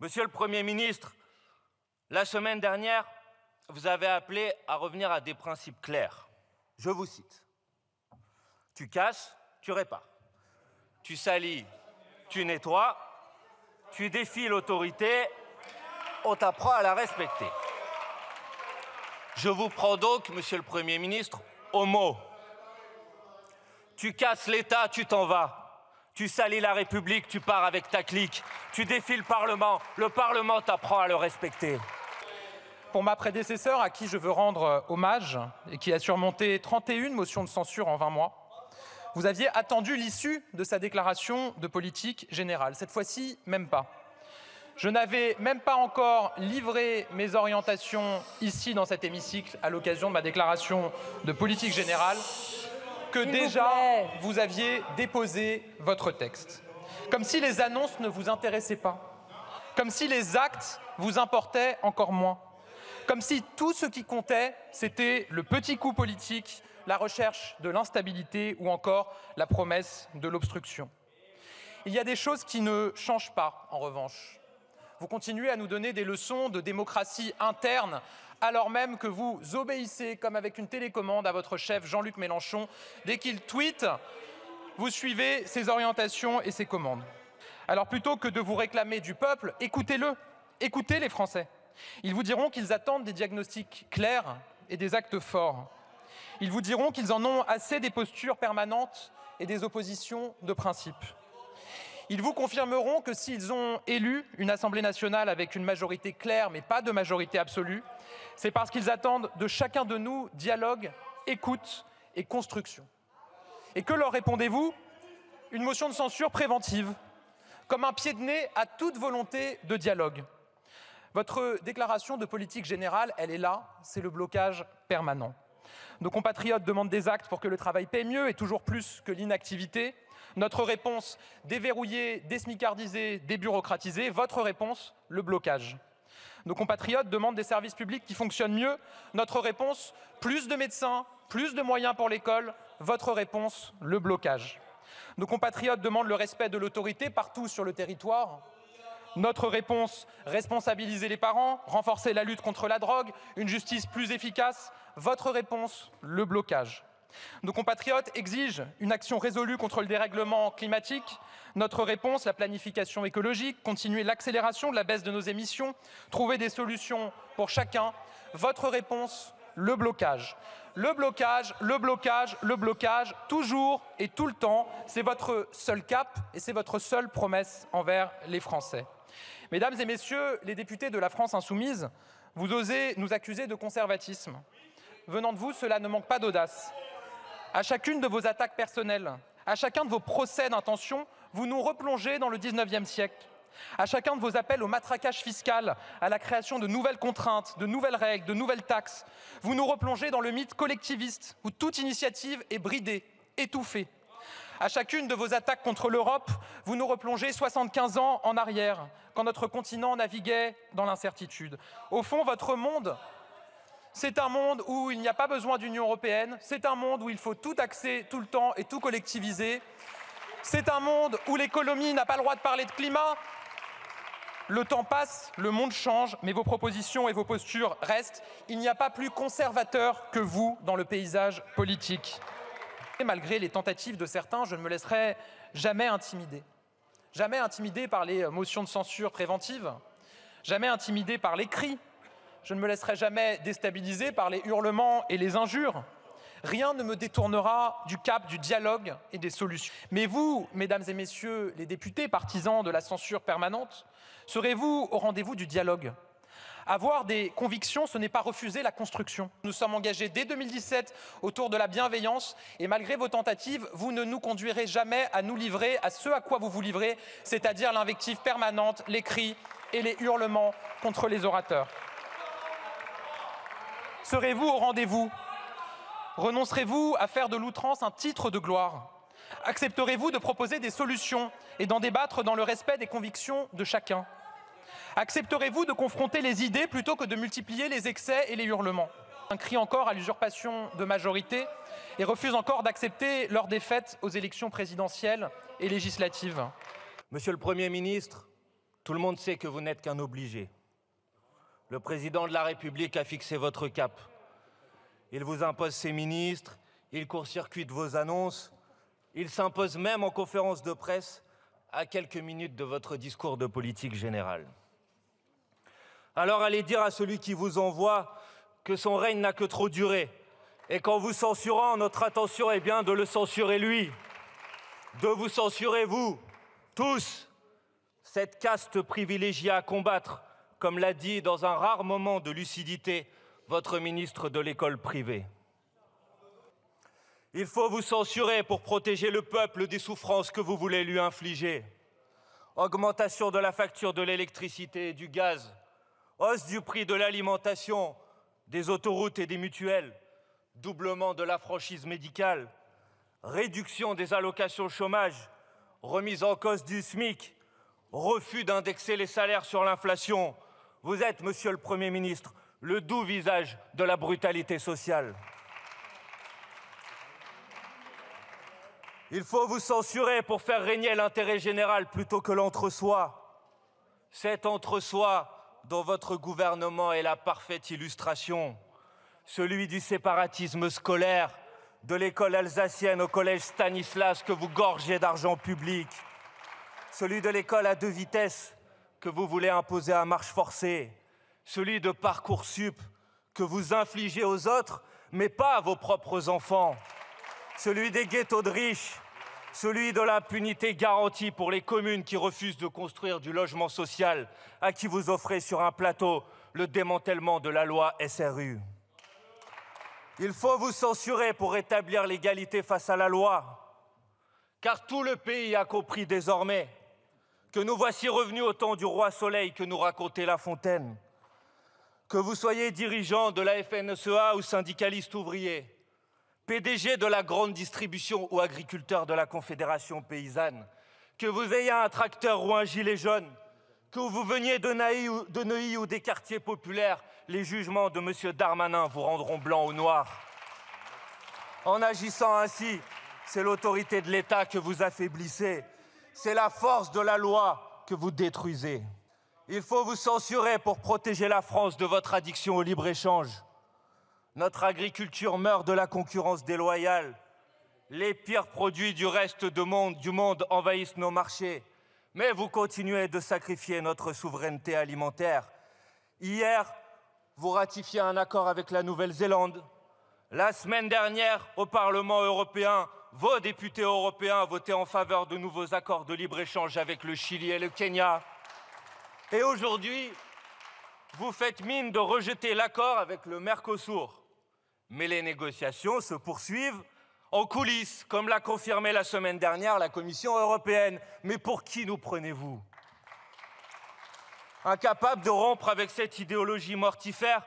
Monsieur le Premier ministre, la semaine dernière, vous avez appelé à revenir à des principes clairs. Je vous cite. Tu casses, tu répares. Tu salis, tu nettoies. Tu défies l'autorité, on t'apprend à la respecter. Je vous prends donc, Monsieur le Premier ministre, au mot. Tu casses l'État, tu t'en vas. Tu salis la République, tu pars avec ta clique. Tu défies le Parlement t'apprend à le respecter. Pour ma prédécesseure, à qui je veux rendre hommage et qui a surmonté 31 motions de censure en 20 mois, vous aviez attendu l'issue de sa déclaration de politique générale. Cette fois-ci, même pas. Je n'avais même pas encore livré mes orientations ici dans cet hémicycle à l'occasion de ma déclaration de politique générale que déjà vous aviez déposé votre texte. Comme si les annonces ne vous intéressaient pas. Comme si les actes vous importaient encore moins. Comme si tout ce qui comptait, c'était le petit coup politique, la recherche de l'instabilité ou encore la promesse de l'obstruction. Il y a des choses qui ne changent pas, en revanche. Vous continuez à nous donner des leçons de démocratie interne, alors même que vous obéissez, comme avec une télécommande, à votre chef Jean-Luc Mélenchon. Dès qu'il tweete, vous suivez ses orientations et ses commandes. Alors plutôt que de vous réclamer du peuple, écoutez-le, écoutez les Français. Ils vous diront qu'ils attendent des diagnostics clairs et des actes forts. Ils vous diront qu'ils en ont assez des postures permanentes et des oppositions de principe. Ils vous confirmeront que s'ils ont élu une Assemblée nationale avec une majorité claire, mais pas de majorité absolue, c'est parce qu'ils attendent de chacun de nous dialogue, écoute et construction. Et que leur répondez-vous? Une motion de censure préventive, comme un pied de nez à toute volonté de dialogue. Votre déclaration de politique générale, elle est là, c'est le blocage permanent. Nos compatriotes demandent des actes pour que le travail paie mieux et toujours plus que l'inactivité. Notre réponse, déverrouiller, désmicardiser, débureaucratiser. Votre réponse, le blocage. Nos compatriotes demandent des services publics qui fonctionnent mieux. Notre réponse, plus de médecins, plus de moyens pour l'école. Votre réponse, le blocage. Nos compatriotes demandent le respect de l'autorité partout sur le territoire. Notre réponse, responsabiliser les parents, renforcer la lutte contre la drogue, une justice plus efficace. Votre réponse, le blocage. Nos compatriotes exigent une action résolue contre le dérèglement climatique. Notre réponse, la planification écologique, continuer l'accélération de la baisse de nos émissions, trouver des solutions pour chacun. Votre réponse, le blocage. Le blocage, le blocage, le blocage, toujours et tout le temps. C'est votre seul cap et c'est votre seule promesse envers les Français. Mesdames et messieurs les députés de la France insoumise, vous osez nous accuser de conservatisme. Venant de vous, cela ne manque pas d'audace. À chacune de vos attaques personnelles, à chacun de vos procès d'intention, vous nous replongez dans le 19e siècle. À chacun de vos appels au matraquage fiscal, à la création de nouvelles contraintes, de nouvelles règles, de nouvelles taxes, vous nous replongez dans le mythe collectiviste où toute initiative est bridée, étouffée. À chacune de vos attaques contre l'Europe, vous nous replongez 75 ans en arrière, quand notre continent naviguait dans l'incertitude. Au fond, votre monde, c'est un monde où il n'y a pas besoin d'Union européenne, c'est un monde où il faut tout taxer tout le temps et tout collectiviser. C'est un monde où l'économie n'a pas le droit de parler de climat. Le temps passe, le monde change, mais vos propositions et vos postures restent. Il n'y a pas plus conservateur que vous dans le paysage politique. Et malgré les tentatives de certains, je ne me laisserai jamais intimider. Jamais intimidé par les motions de censure préventive, jamais intimidé par les cris. Je ne me laisserai jamais déstabiliser par les hurlements et les injures. Rien ne me détournera du cap du dialogue et des solutions. Mais vous, mesdames et messieurs les députés, partisans de la censure permanente, serez-vous au rendez-vous du dialogue? Avoir des convictions, ce n'est pas refuser la construction. Nous sommes engagés dès 2017 autour de la bienveillance et malgré vos tentatives, vous ne nous conduirez jamais à nous livrer à ce à quoi vous vous livrez, c'est-à-dire l'invective permanente, les cris et les hurlements contre les orateurs. Serez-vous au rendez-vous? Renoncerez-vous à faire de l'outrance un titre de gloire? Accepterez-vous de proposer des solutions et d'en débattre dans le respect des convictions de chacun? Accepterez-vous de confronter les idées plutôt que de multiplier les excès et les hurlements? Un cri encore à l'usurpation de majorité et refuse encore d'accepter leur défaite aux élections présidentielles et législatives. Monsieur le Premier ministre, Tout le monde sait que vous n'êtes qu'un obligé. Le président de la République a fixé votre cap. Il vous impose ses ministres, il court-circuite vos annonces, il s'impose même en conférence de presse à quelques minutes de votre discours de politique générale. Alors allez dire à celui qui vous envoie que son règne n'a que trop duré et qu'en vous censurant, notre intention est bien de le censurer lui, de vous censurer vous, tous, cette caste privilégiée à combattre, comme l'a dit dans un rare moment de lucidité votre ministre de l'école privée. Il faut vous censurer pour protéger le peuple des souffrances que vous voulez lui infliger. Augmentation de la facture de l'électricité et du gaz, hausse du prix de l'alimentation, des autoroutes et des mutuelles, doublement de la franchise médicale, réduction des allocations chômage, remise en cause du SMIC, refus d'indexer les salaires sur l'inflation. Vous êtes, monsieur le Premier ministre, le doux visage de la brutalité sociale. Il faut vous censurer pour faire régner l'intérêt général plutôt que l'entre-soi. Cet entre-soi dont votre gouvernement est la parfaite illustration, celui du séparatisme scolaire, de l'école alsacienne au collège Stanislas que vous gorgez d'argent public, celui de l'école à 2 vitesses que vous voulez imposer à marche forcée, celui de Parcoursup que vous infligez aux autres, mais pas à vos propres enfants, celui des ghettos de riches, celui de l'impunité garantie pour les communes qui refusent de construire du logement social, à qui vous offrez sur un plateau le démantèlement de la loi SRU. Il faut vous censurer pour rétablir l'égalité face à la loi, car tout le pays a compris désormais que nous voici revenus au temps du roi Soleil que nous racontait La Fontaine. Que vous soyez dirigeant de la FNSEA ou syndicaliste ouvrier, PDG de la grande distribution ou agriculteur de la Confédération paysanne, que vous ayez un tracteur ou un gilet jaune, que vous veniez de Neuilly ou des quartiers populaires, les jugements de M. Darmanin vous rendront blanc ou noir. En agissant ainsi, c'est l'autorité de l'État que vous affaiblissez, c'est la force de la loi que vous détruisez. Il faut vous censurer pour protéger la France de votre addiction au libre-échange. Notre agriculture meurt de la concurrence déloyale. Les pires produits du reste du monde envahissent nos marchés. Mais vous continuez de sacrifier notre souveraineté alimentaire. Hier, vous ratifiez un accord avec la Nouvelle-Zélande. La semaine dernière, au Parlement européen, vos députés européens votaient en faveur de nouveaux accords de libre-échange avec le Chili et le Kenya. Et aujourd'hui, vous faites mine de rejeter l'accord avec le Mercosur. Mais les négociations se poursuivent en coulisses, comme l'a confirmé la semaine dernière la Commission européenne. Mais pour qui nous prenez-vous? Incapable de rompre avec cette idéologie mortifère,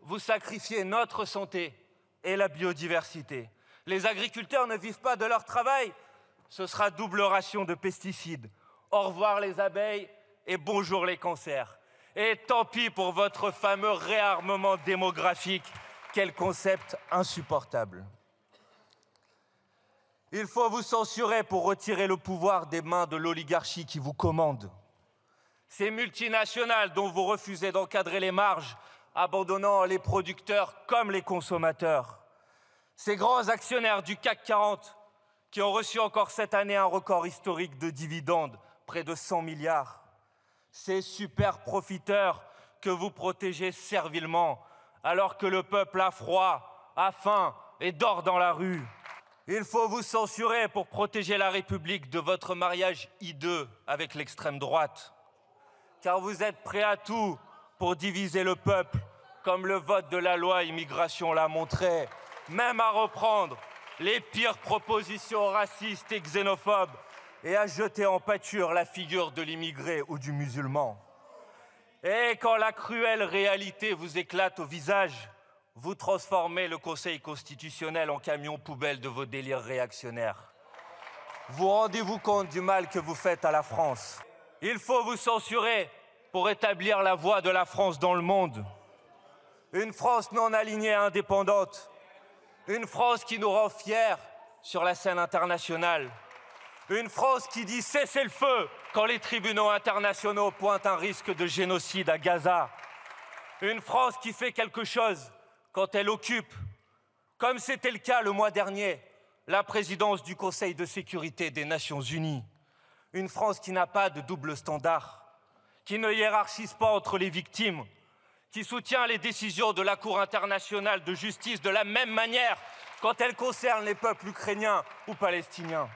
vous sacrifiez notre santé et la biodiversité. Les agriculteurs ne vivent pas de leur travail. Ce sera double ration de pesticides. Au revoir les abeilles et bonjour les cancers. Et tant pis pour votre fameux réarmement démographique. Quel concept insupportable. Il faut vous censurer pour retirer le pouvoir des mains de l'oligarchie qui vous commande. Ces multinationales dont vous refusez d'encadrer les marges, abandonnant les producteurs comme les consommateurs. Ces grands actionnaires du CAC 40 qui ont reçu encore cette année un record historique de dividendes, près de 100 milliards. Ces super profiteurs que vous protégez servilement, alors que le peuple a froid, a faim et dort dans la rue. Il faut vous censurer pour protéger la République de votre mariage hideux avec l'extrême droite. Car vous êtes prêts à tout pour diviser le peuple, comme le vote de la loi immigration l'a montré, même à reprendre les pires propositions racistes et xénophobes et à jeter en pâture la figure de l'immigré ou du musulman. Et quand la cruelle réalité vous éclate au visage, vous transformez le Conseil constitutionnel en camion poubelle de vos délires réactionnaires. Vous rendez-vous compte du mal que vous faites à la France? Il faut vous censurer pour établir la voix de la France dans le monde. Une France non alignée et indépendante. Une France qui nous rend fiers sur la scène internationale. Une France qui dit cessez le feu quand les tribunaux internationaux pointent un risque de génocide à Gaza. Une France qui fait quelque chose quand elle occupe, comme c'était le cas le mois dernier, la présidence du Conseil de sécurité des Nations Unies. Une France qui n'a pas de double standard, qui ne hiérarchise pas entre les victimes, qui soutient les décisions de la Cour internationale de justice de la même manière quand elles concernent les peuples ukrainiens ou palestiniens.